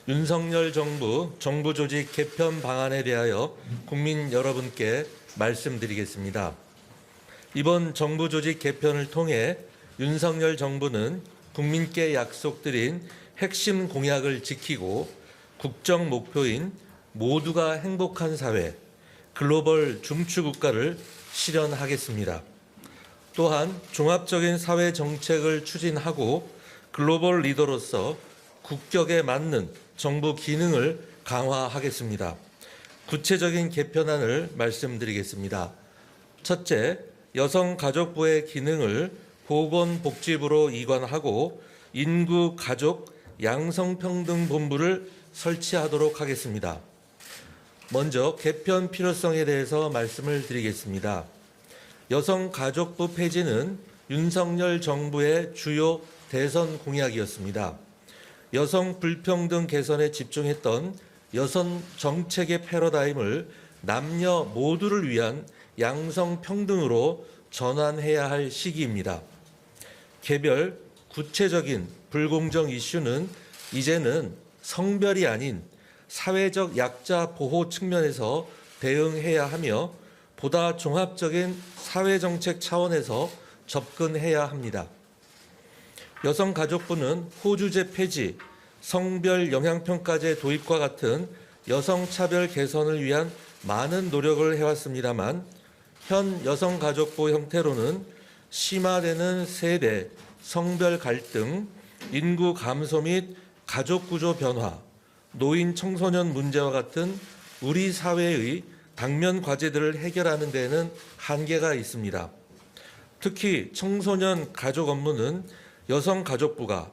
윤석열 정부 정부조직 개편 방안에 대하여 국민 여러분께 말씀드리겠습니다. 이번 정부조직 개편을 통해 윤석열 정부는 국민께 약속드린 핵심 공약을 지키고 국정 목표인 모두가 행복한 사회, 글로벌 중추국가를 실현하겠습니다. 또한 종합적인 사회 정책을 추진하고 글로벌 리더로서 국격에 맞는 정부 기능을 강화하겠습니다. 구체적인 개편안을 말씀드리겠습니다. 첫째, 여성가족부의 기능을 보건복지부로 이관하고 인구, 가족, 양성평등본부를 설치하도록 하겠습니다. 먼저 개편 필요성에 대해서 말씀을 드리겠습니다. 여성가족부 폐지는 윤석열 정부의 주요 대선 공약이었습니다. 여성 불평등 개선에 집중했던 여성 정책의 패러다임을 남녀 모두를 위한 양성평등으로 전환해야 할 시기입니다. 개별 구체적인 불공정 이슈는 이제는 성별이 아닌 사회적 약자 보호 측면에서 대응해야 하며 보다 종합적인 사회정책 차원에서 접근해야 합니다. 여성가족부는 호주제 폐지, 성별 영향평가제 도입과 같은 여성차별 개선을 위한 많은 노력을 해왔습니다만 현 여성가족부 형태로는 심화되는 세대, 성별 갈등, 인구 감소 및 가족구조 변화, 노인 청소년 문제와 같은 우리 사회의 당면 과제들을 해결하는 데에는 한계가 있습니다. 특히 청소년 가족 업무는 여성가족부가,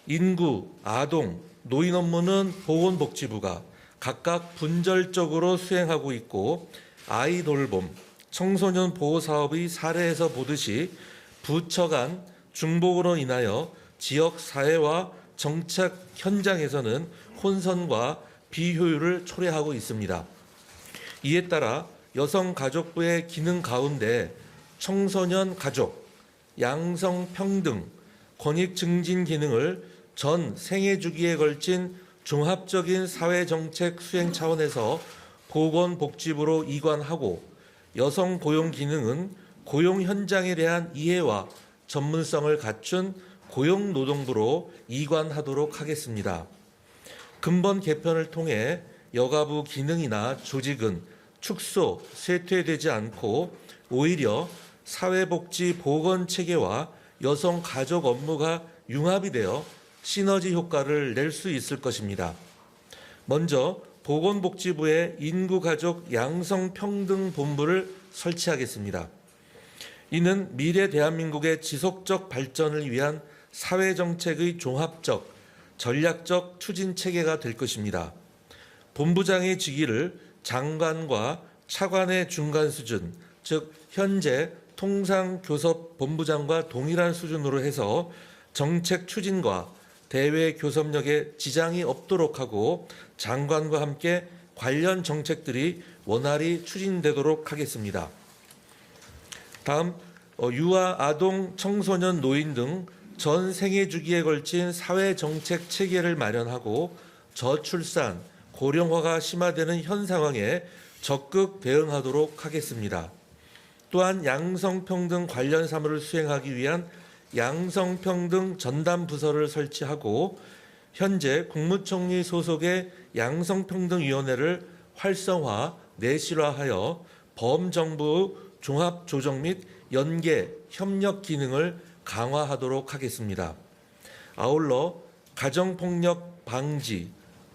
인구, 아동, 노인 업무는 보건복지부가 각각 분절적으로 수행하고 있고 아이 돌봄, 청소년 보호 사업의 사례에서 보듯이 부처 간 중복으로 인하여 지역 사회와 정책 현장에서는 혼선과 비효율을 초래하고 있습니다. 이에 따라 여성가족부의 기능 가운데 청소년 가족, 양성평등, 권익 증진 기능을 전 생애 주기에 걸친 종합적인 사회정책 수행 차원에서 보건복지부로 이관하고 여성 고용 기능은 고용 현장에 대한 이해와 전문성을 갖춘 고용노동부로 이관하도록 하겠습니다. 근본 개편을 통해 여가부 기능이나 조직은 축소, 쇠퇴되지 않고 오히려 사회복지 보건체계와 여성가족 업무가 융합이 되어 시너지 효과를 낼 수 있을 것입니다. 먼저 보건복지부의 인구가족 양성평등본부를 설치하겠습니다. 이는 미래 대한민국의 지속적 발전을 위한 사회정책의 종합적, 전략적 추진체계가 될 것입니다. 본부장의 직위를 장관과 차관의 중간 수준, 즉 현재 통상교섭본부장과 동일한 수준으로 해서 정책 추진과 대외 교섭력에 지장이 없도록 하고 장관과 함께 관련 정책들이 원활히 추진되도록 하겠습니다. 다음, 유아, 아동, 청소년, 노인 등 전 생애 주기에 걸친 사회정책 체계를 마련하고 저출산, 고령화가 심화되는 현 상황에 적극 대응하도록 하겠습니다. 또한 양성평등 관련 사무를 수행하기 위한 양성평등 전담부서를 설치하고 현재 국무총리 소속의 양성평등위원회를 활성화, 내실화하여 범정부 종합조정 및 연계, 협력 기능을 강화하도록 하겠습니다. 아울러 가정폭력 방지,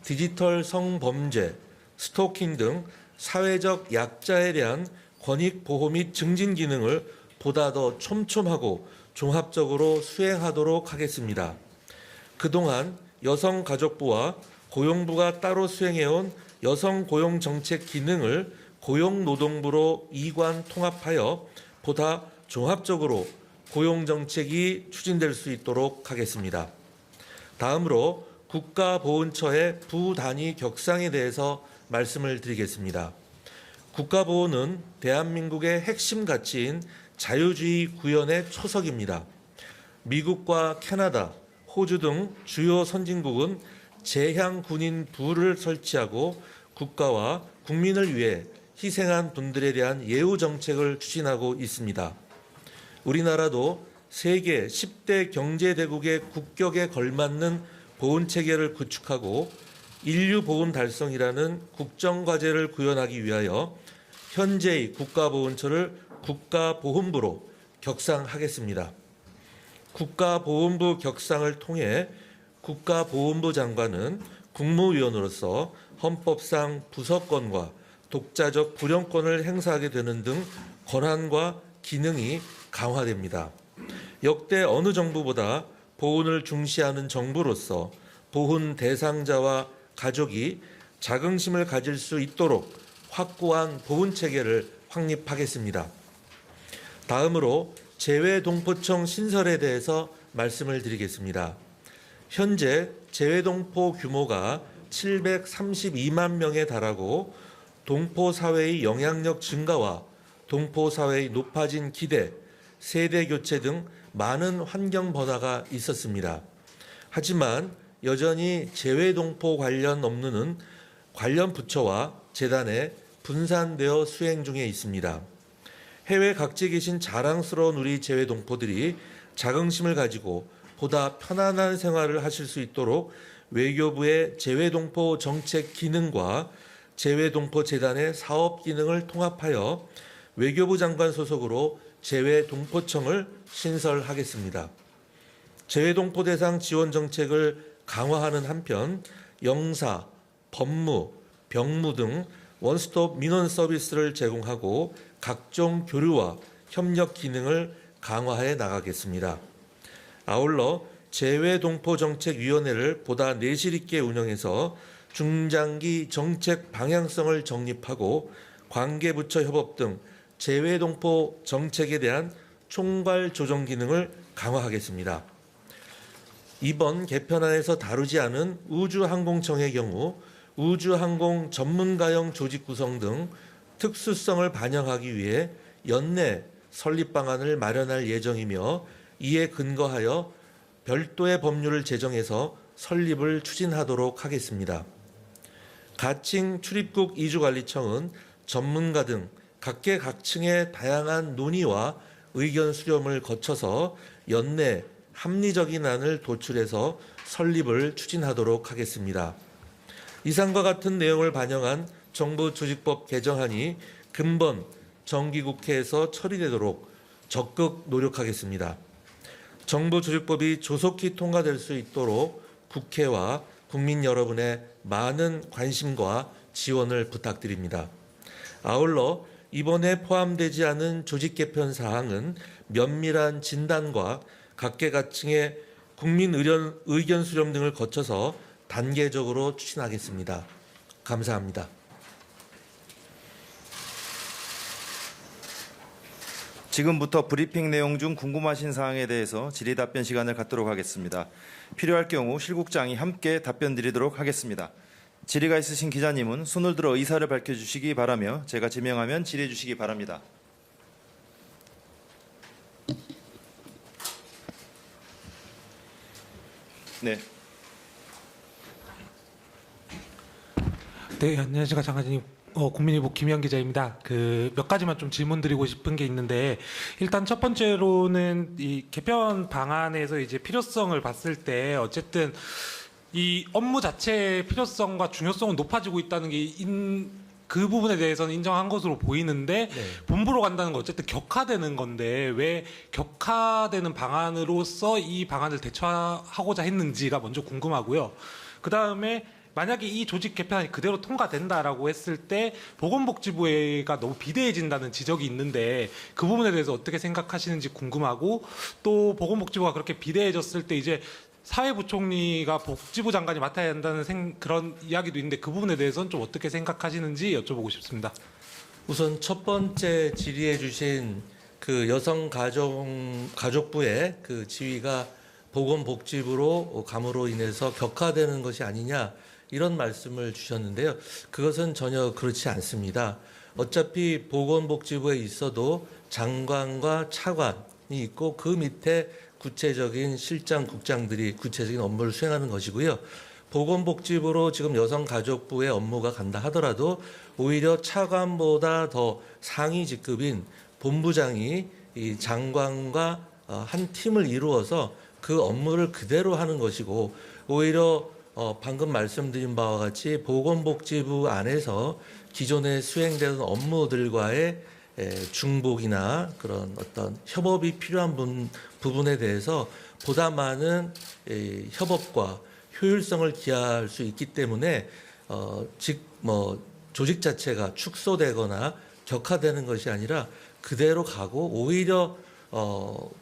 디지털 성범죄, 스토킹 등 사회적 약자에 대한 권익 보호 및 증진 기능을 보다 더 촘촘하고 종합적으로 수행하도록 하겠습니다. 그동안 여성가족부와 고용부가 따로 수행해온 여성고용정책 기능을 고용노동부로 이관 통합하여 보다 종합적으로 고용정책이 추진될 수 있도록 하겠습니다. 다음으로 국가보훈처의 부단위 격상에 대해서 말씀을 드리겠습니다. 국가보훈은 대한민국의 핵심 가치인 자유주의 구현의 초석입니다. 미국과 캐나다, 호주 등 주요 선진국은 재향군인부를 설치하고 국가와 국민을 위해 희생한 분들에 대한 예우 정책을 추진하고 있습니다. 우리나라도 세계 10대 경제대국의 국격에 걸맞는 보훈체계를 구축하고 인류보훈 달성이라는 국정과제를 구현하기 위하여 현재의 국가보훈처를 국가보훈부로 격상하겠습니다. 국가보훈부 격상을 통해 국가보훈부 장관은 국무위원으로서 헌법상 부서권과 독자적 구령권을 행사하게 되는 등 권한과 기능이 강화됩니다. 역대 어느 정부보다 보훈을 중시하는 정부로서 보훈 대상자와 가족이 자긍심을 가질 수 있도록 확고한 보훈 체계를 확립하겠습니다. 다음으로 재외동포청 신설에 대해서 말씀을 드리겠습니다. 현재 재외동포 규모가 732만 명에 달하고 동포 사회의 영향력 증가와 동포 사회의 높아진 기대, 세대 교체 등 많은 환경 변화가 있었습니다. 하지만 여전히 재외동포 관련 업무는 관련 부처와 재단에 분산되어 수행 중에 있습니다. 해외 각지에 계신 자랑스러운 우리 재외동포들이 자긍심을 가지고 보다 편안한 생활을 하실 수 있도록 외교부의 재외동포 정책 기능과 재외동포 재단의 사업 기능을 통합하여 외교부 장관 소속으로 재외동포청을 신설하겠습니다. 재외동포 대상 지원 정책을 강화하는 한편 영사, 법무, 병무 등 원스톱 민원 서비스를 제공하고 각종 교류와 협력 기능을 강화해 나가겠습니다. 아울러 재외동포정책위원회를 보다 내실 있게 운영해서 중장기 정책 방향성을 정립하고 관계부처 협업 등 재외동포 정책에 대한 총괄 조정 기능을 강화하겠습니다. 이번 개편안에서 다루지 않은 우주항공청의 경우 우주항공 전문가형 조직 구성 등 특수성을 반영하기 위해 연내 설립 방안을 마련할 예정이며 이에 근거하여 별도의 법률을 제정해서 설립을 추진하도록 하겠습니다. 가칭 출입국 이주관리청은 전문가 등 각계각층의 다양한 논의와 의견 수렴을 거쳐서 연내 합리적인 안을 도출해서 설립을 추진하도록 하겠습니다. 이상과 같은 내용을 반영한 정부 조직법 개정안이 근본 정기국회에서 처리되도록 적극 노력하겠습니다. 정부 조직법이 조속히 통과될 수 있도록 국회와 국민 여러분의 많은 관심과 지원을 부탁드립니다. 아울러 이번에 포함되지 않은 조직 개편 사항은 면밀한 진단과 각계각층의 국민 의견 수렴 등을 거쳐서 단계적으로 추진하겠습니다. 감사합니다. 지금부터 브리핑 내용 중 궁금하신 사항에 대해서 질의 답변 시간을 갖도록 하겠습니다. 필요할 경우 실국장이 함께 답변 드리도록 하겠습니다. 질의가 있으신 기자님은 손을 들어 의사를 밝혀주시기 바라며 제가 지명하면 질의해 주시기 바랍니다. 네. 네, 안녕하십니까 장관님. 국민일보 김현 기자입니다. 몇 가지만 좀 질문 드리고 싶은 게 있는데, 일단 첫 번째로는 이 개편 방안에서 이제 필요성을 봤을 때 어쨌든 이 업무 자체의 필요성과 중요성은 높아지고 있다는 게 그 부분에 대해서는 인정한 것으로 보이는데, 네. 본부로 간다는 건 어쨌든 격화되는 건데 왜 격화되는 방안으로서 이 방안을 대처하고자 했는지가 먼저 궁금하고요. 그 다음에 만약에 이 조직 개편안이 그대로 통과된다라고 했을 때 보건복지부가 너무 비대해진다는 지적이 있는데 그 부분에 대해서 어떻게 생각하시는지 궁금하고, 또 보건복지부가 그렇게 비대해졌을 때 이제 사회부총리가 복지부 장관이 맡아야 한다는 그런 이야기도 있는데 그 부분에 대해서는 좀 어떻게 생각하시는지 여쭤보고 싶습니다. 우선 첫 번째 질의해 주신 그 여성가족부의 그 지위가 보건복지부로 감으로 인해서 격화되는 것이 아니냐 이런 말씀을 주셨는데요. 그것은 전혀 그렇지 않습니다. 어차피 보건복지부에 있어도 장관과 차관이 있고 그 밑에 구체적인 실장, 국장들이 구체적인 업무를 수행하는 것이고요. 보건복지부로 지금 여성가족부의 업무가 간다 하더라도 오히려 차관보다 더 상위 직급인 본부장이 이 장관과 한 팀을 이루어서 그 업무를 그대로 하는 것이고, 오히려 방금 말씀드린 바와 같이 보건복지부 안에서 기존에 수행되는 업무들과의 중복이나 그런 어떤 협업이 필요한 부분에 대해서 보다 많은 협업과 효율성을 기하할 수 있기 때문에 조직 자체가 축소되거나 격화되는 것이 아니라 그대로 가고, 오히려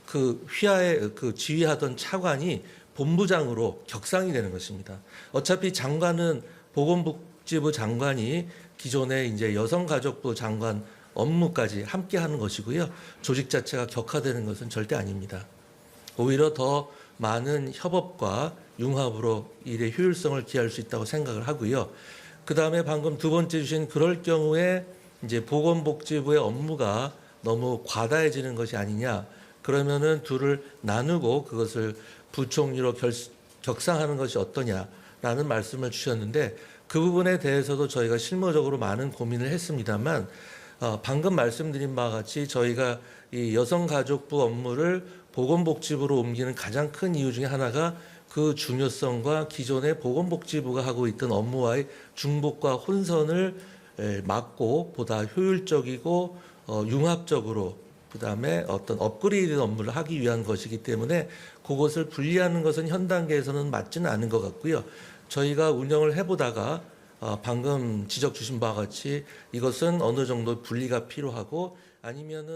그 휘하에 그 지휘하던 차관이 본부장으로 격상이 되는 것입니다. 어차피 장관은 보건복지부 장관이 기존에 이제 여성가족부 장관 업무까지 함께 하는 것이고요. 조직 자체가 격화되는 것은 절대 아닙니다. 오히려 더 많은 협업과 융합으로 일의 효율성을 기할 수 있다고 생각을 하고요. 그 다음에 방금 두 번째 주신 그럴 경우에 이제 보건복지부의 업무가 너무 과다해지는 것이 아니냐. 그러면은 둘을 나누고 그것을 부총리로 격상하는 것이 어떠냐라는 말씀을 주셨는데, 그 부분에 대해서도 저희가 실무적으로 많은 고민을 했습니다만, 방금 말씀드린 바와 같이 저희가 이 여성가족부 업무를 보건복지부로 옮기는 가장 큰 이유 중에 하나가 그 중요성과 기존의 보건복지부가 하고 있던 업무와의 중복과 혼선을 막고 보다 효율적이고 융합적으로 그다음에 어떤 업그레이드 업무를 하기 위한 것이기 때문에 그것을 분리하는 것은 현 단계에서는 맞지는 않은 것 같고요. 저희가 운영을 해보다가 방금 지적 주신 바와 같이 이것은 어느 정도 분리가 필요하고, 아니면은